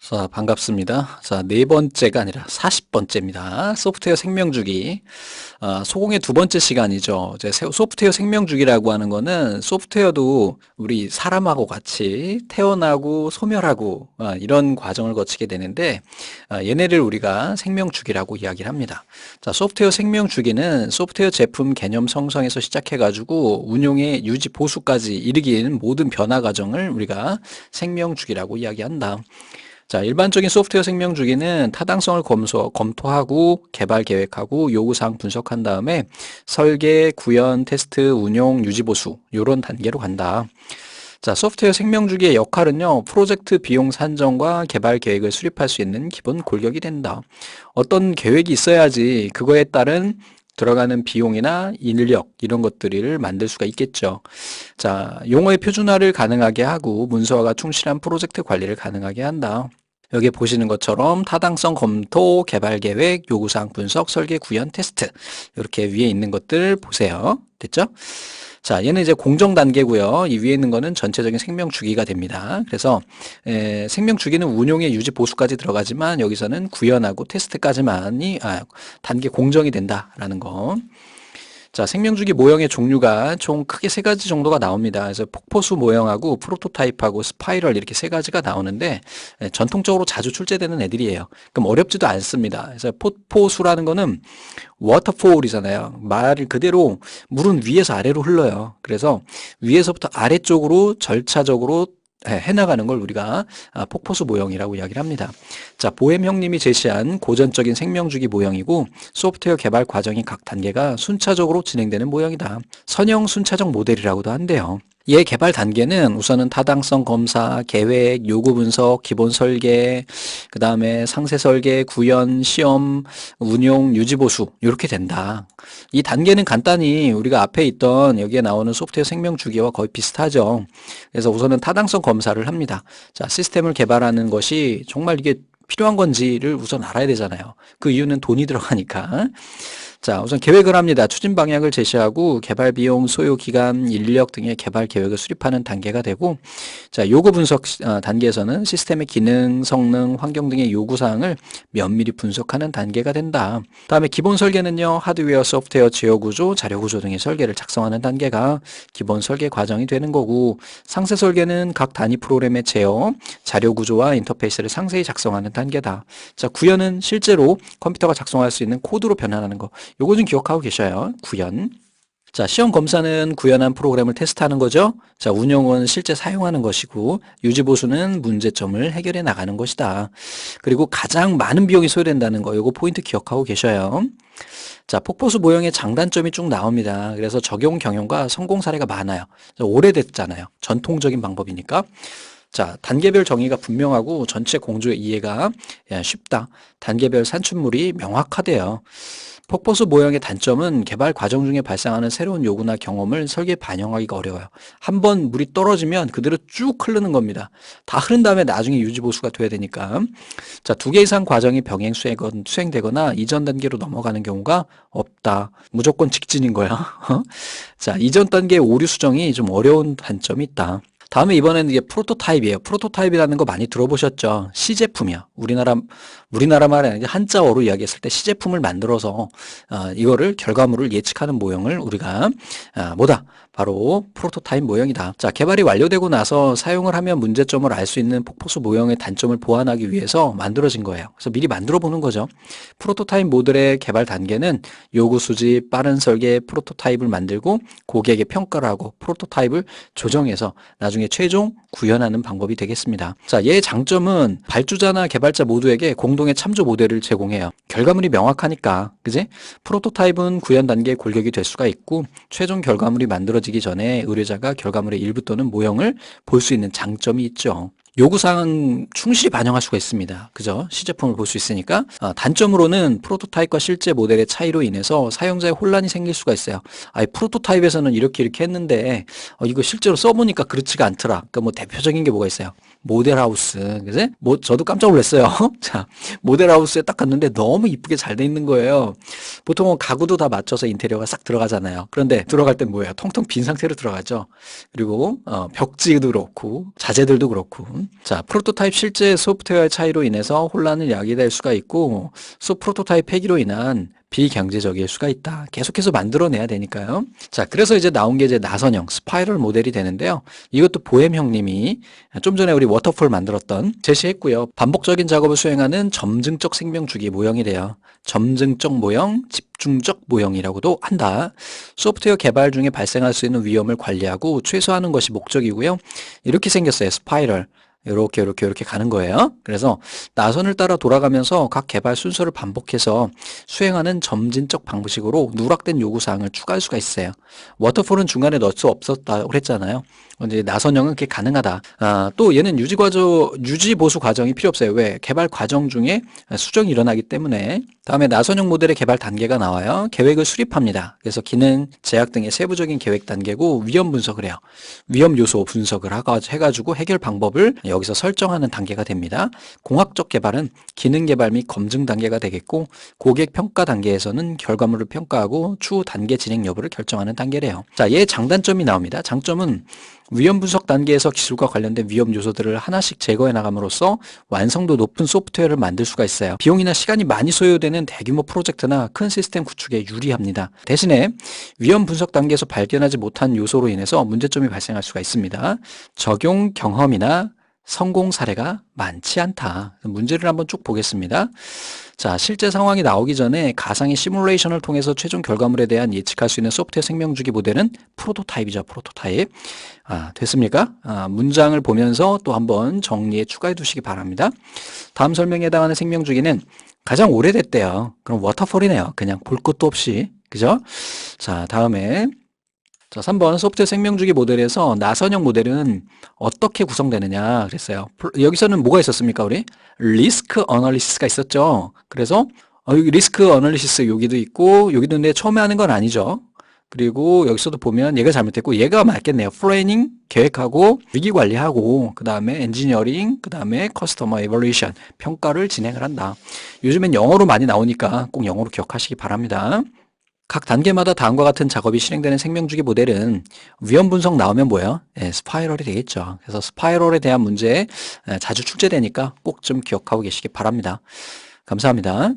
자, 반갑습니다. 자, 네 번째가 아니라 40번째입니다. 소프트웨어 생명주기. 소공의 두 번째 시간이죠. 이제 소프트웨어 생명주기라고 하는 거는 소프트웨어도 우리 사람하고 같이 태어나고 소멸하고 이런 과정을 거치게 되는데 얘네를 우리가 생명주기라고 이야기를 합니다. 자, 소프트웨어 생명주기는 소프트웨어 제품 개념 성성에서 시작해가지고 운용의 유지 보수까지 이르기는 모든 변화 과정을 우리가 생명주기라고 이야기한다. 자, 일반적인 소프트웨어 생명 주기는 타당성을 검토하고 개발 계획하고 요구사항 분석한 다음에 설계, 구현, 테스트, 운용, 유지 보수 이런 단계로 간다. 자, 소프트웨어 생명 주기의 역할은요, 프로젝트 비용 산정과 개발 계획을 수립할 수 있는 기본 골격이 된다. 어떤 계획이 있어야지 그거에 따른 들어가는 비용이나 인력 이런 것들을 만들 수가 있겠죠. 자, 용어의 표준화를 가능하게 하고 문서화가 충실한 프로젝트 관리를 가능하게 한다. 여기 보시는 것처럼 타당성 검토, 개발 계획, 요구사항 분석, 설계, 구현, 테스트 이렇게 위에 있는 것들 보세요. 됐죠? 자, 얘는 이제 공정 단계고요. 이 위에 있는 거는 전체적인 생명 주기가 됩니다. 그래서 생명 주기는 운용의 유지 보수까지 들어가지만 여기서는 구현하고 테스트까지만이 단계 공정이 된다라는 거. 자, 생명주기 모형의 종류가 총 크게 세 가지 정도가 나옵니다. 그래서 폭포수 모형하고 프로토타입하고 스파이럴 이렇게 세 가지가 나오는데 전통적으로 자주 출제되는 애들이에요. 그럼 어렵지도 않습니다. 그래서 폭포수라는 거는 워터폴이잖아요. 말 그대로 물은 위에서 아래로 흘러요. 그래서 위에서부터 아래쪽으로 절차적으로 해나가는 걸 우리가 폭포수 모형이라고 이야기를 합니다. 자, 보엠 형님이 제시한 고전적인 생명주기 모형이고 소프트웨어 개발 과정이 각 단계가 순차적으로 진행되는 모형이다. 선형 순차적 모델이라고도 한대요. 얘 개발 단계는 우선은 타당성 검사, 계획, 요구 분석, 기본 설계, 그 다음에 상세 설계, 구현, 시험, 운용, 유지 보수 이렇게 된다. 이 단계는 간단히 우리가 앞에 있던 여기에 나오는 소프트웨어 생명 주기와 거의 비슷하죠. 그래서 우선은 타당성 검사를 합니다. 자, 시스템을 개발하는 것이 정말 이게 필요한 건지를 우선 알아야 되잖아요. 그 이유는 돈이 들어가니까. 자, 우선 계획을 합니다. 추진 방향을 제시하고 개발 비용, 소요 기간, 인력 등의 개발 계획을 수립하는 단계가 되고, 자, 요구 분석 단계에서는 시스템의 기능, 성능, 환경 등의 요구 사항을 면밀히 분석하는 단계가 된다. 다음에 기본 설계는요, 하드웨어, 소프트웨어, 제어 구조, 자료 구조 등의 설계를 작성하는 단계가 기본 설계 과정이 되는 거고, 상세 설계는 각 단위 프로그램의 제어, 자료 구조와 인터페이스를 상세히 작성하는 단계다. 자, 구현은 실제로 컴퓨터가 작성할 수 있는 코드로 변환하는 거. 요거 좀 기억하고 계셔요. 구현. 자, 시험 검사는 구현한 프로그램을 테스트하는 거죠. 자, 운용은 실제 사용하는 것이고, 유지보수는 문제점을 해결해 나가는 것이다. 그리고 가장 많은 비용이 소요된다는 거, 요거 포인트 기억하고 계셔요. 자, 폭포수 모형의 장단점이 쭉 나옵니다. 그래서 적용 경영과 성공 사례가 많아요. 오래됐잖아요. 전통적인 방법이니까. 자, 단계별 정의가 분명하고 전체 공조의 이해가 쉽다. 단계별 산출물이 명확하대요. 폭포수 모형의 단점은 개발 과정 중에 발생하는 새로운 요구나 경험을 설계에 반영하기가 어려워요. 한번 물이 떨어지면 그대로 쭉 흐르는 겁니다. 다 흐른 다음에 나중에 유지보수가 돼야 되니까. 자, 2개 이상 과정이 병행 수행되거나 이전 단계로 넘어가는 경우가 없다. 무조건 직진인 거야. 자, 이전 단계 오류 수정이 좀 어려운 단점이 있다. 다음에 이번에는 이게 프로토타입이에요. 프로토타입이라는 거 많이 들어보셨죠? 시제품이야. 우리나라 말에 아니라 한자어로 이야기했을 때 시제품을 만들어서 이거를 결과물을 예측하는 모형을 우리가 뭐다? 바로 프로토타입 모형이다. 자, 개발이 완료되고 나서 사용을 하면 문제점을 알 수 있는 폭포수 모형의 단점을 보완하기 위해서 만들어진 거예요. 그래서 미리 만들어 보는 거죠. 프로토타입 모델의 개발 단계는 요구 수집, 빠른 설계, 프로토타입을 만들고 고객에게 평가를 하고 프로토타입을 조정해서 나중에 최종 구현하는 방법이 되겠습니다. 자, 얘의 장점은 발주자나 개발자 모두에게 공동의 참조 모델을 제공해요. 결과물이 명확하니까, 그지? 프로토타입은 구현 단계의 골격이 될 수가 있고 최종 결과물이 만들어지기 전에 의뢰자가 결과물의 일부 또는 모형을 볼 수 있는 장점이 있죠. 요구사항 충실히 반영할 수가 있습니다. 그죠? 시제품을 볼 수 있으니까. 단점으로는 프로토타입과 실제 모델의 차이로 인해서 사용자의 혼란이 생길 수가 있어요. 프로토타입에서는 이렇게 했는데 이거 실제로 써보니까 그렇지가 않더라. 그러니까 뭐 대표적인 게 뭐가 있어요? 모델하우스. 그래서 저도 깜짝 놀랐어요. 자, 모델하우스에 딱 갔는데 너무 이쁘게 잘 돼 있는 거예요. 보통은 가구도 다 맞춰서 인테리어가 싹 들어가잖아요. 그런데 들어갈 땐 뭐예요? 텅텅 빈 상태로 들어가죠. 그리고 벽지도 그렇고 자재들도 그렇고. 자, 프로토타입 실제 소프트웨어의 차이로 인해서 혼란을 야기될 수가 있고, 프로토타입 폐기로 인한 비경제적일 수가 있다. 계속해서 만들어내야 되니까요. 자, 그래서 이제 나온 게 이제 나선형 스파이럴 모델이 되는데요. 이것도 보엠 형님이 좀 전에 우리 워터폴 만들었던 제시했고요. 반복적인 작업을 수행하는 점증적 생명주기 모형이래요. 점증적 모형, 집중적 모형이라고도 한다. 소프트웨어 개발 중에 발생할 수 있는 위험을 관리하고 최소화하는 것이 목적이고요. 이렇게 생겼어요. 스파이럴. 이렇게 가는 거예요. 그래서 나선을 따라 돌아가면서 각 개발 순서를 반복해서 수행하는 점진적 방식으로 누락된 요구사항을 추가할 수가 있어요. 워터폴은 중간에 넣을 수 없었다고 그랬잖아요. 이제 나선형은 그게 가능하다. 또 얘는 유지 보수 과정이 필요 없어요. 왜? 개발 과정 중에 수정이 일어나기 때문에. 다음에 나선형 모델의 개발 단계가 나와요. 계획을 수립합니다. 그래서 기능, 제약 등의 세부적인 계획 단계고 위험 분석을 해요. 위험 요소 분석을 해가지고 해결 방법을 여기서 설정하는 단계가 됩니다. 공학적 개발은 기능 개발 및 검증 단계가 되겠고, 고객 평가 단계에서는 결과물을 평가하고 추후 단계 진행 여부를 결정하는 단계래요. 자, 얘의 장단점이 나옵니다. 장점은 위험 분석 단계에서 기술과 관련된 위험 요소들을 하나씩 제거해 나감으로써 완성도 높은 소프트웨어를 만들 수가 있어요. 비용이나 시간이 많이 소요되는 대규모 프로젝트나 큰 시스템 구축에 유리합니다. 대신에 위험 분석 단계에서 발견하지 못한 요소로 인해서 문제점이 발생할 수가 있습니다. 적용 경험이나 성공 사례가 많지 않다. 문제를 한번 쭉 보겠습니다. 자, 실제 상황이 나오기 전에 가상의 시뮬레이션을 통해서 최종 결과물에 대한 예측할 수 있는 소프트웨어 생명주기 모델은 프로토타입이죠. 프로토타입. 됐습니까? 문장을 보면서 또 한번 정리에 추가해 두시기 바랍니다. 다음 설명에 해당하는 생명주기는 가장 오래됐대요. 그럼 워터폴이네요. 그냥 볼 것도 없이. 그죠? 자, 다음에 자, 3번 소프트웨어 생명주기 모델에서 나선형 모델은 어떻게 구성되느냐 그랬어요. 여기서는 뭐가 있었습니까? 우리 리스크 어널리시스가 있었죠. 그래서 여기 리스크 어널리시스 여기도 있고 여기도 근데 처음에 하는 건 아니죠. 그리고 여기서도 보면 얘가 잘못됐고 얘가 맞겠네요. 플래닝 계획하고 위기 관리하고 그 다음에 엔지니어링 그 다음에 커스터머 에벌루이션 평가를 진행을 한다. 요즘엔 영어로 많이 나오니까 꼭 영어로 기억하시기 바랍니다. 각 단계마다 다음과 같은 작업이 실행되는 생명주기 모델은 위험 분석 나오면 뭐예요? 스파이럴이 되겠죠. 그래서 스파이럴에 대한 문제 자주 출제되니까 꼭 좀 기억하고 계시기 바랍니다. 감사합니다.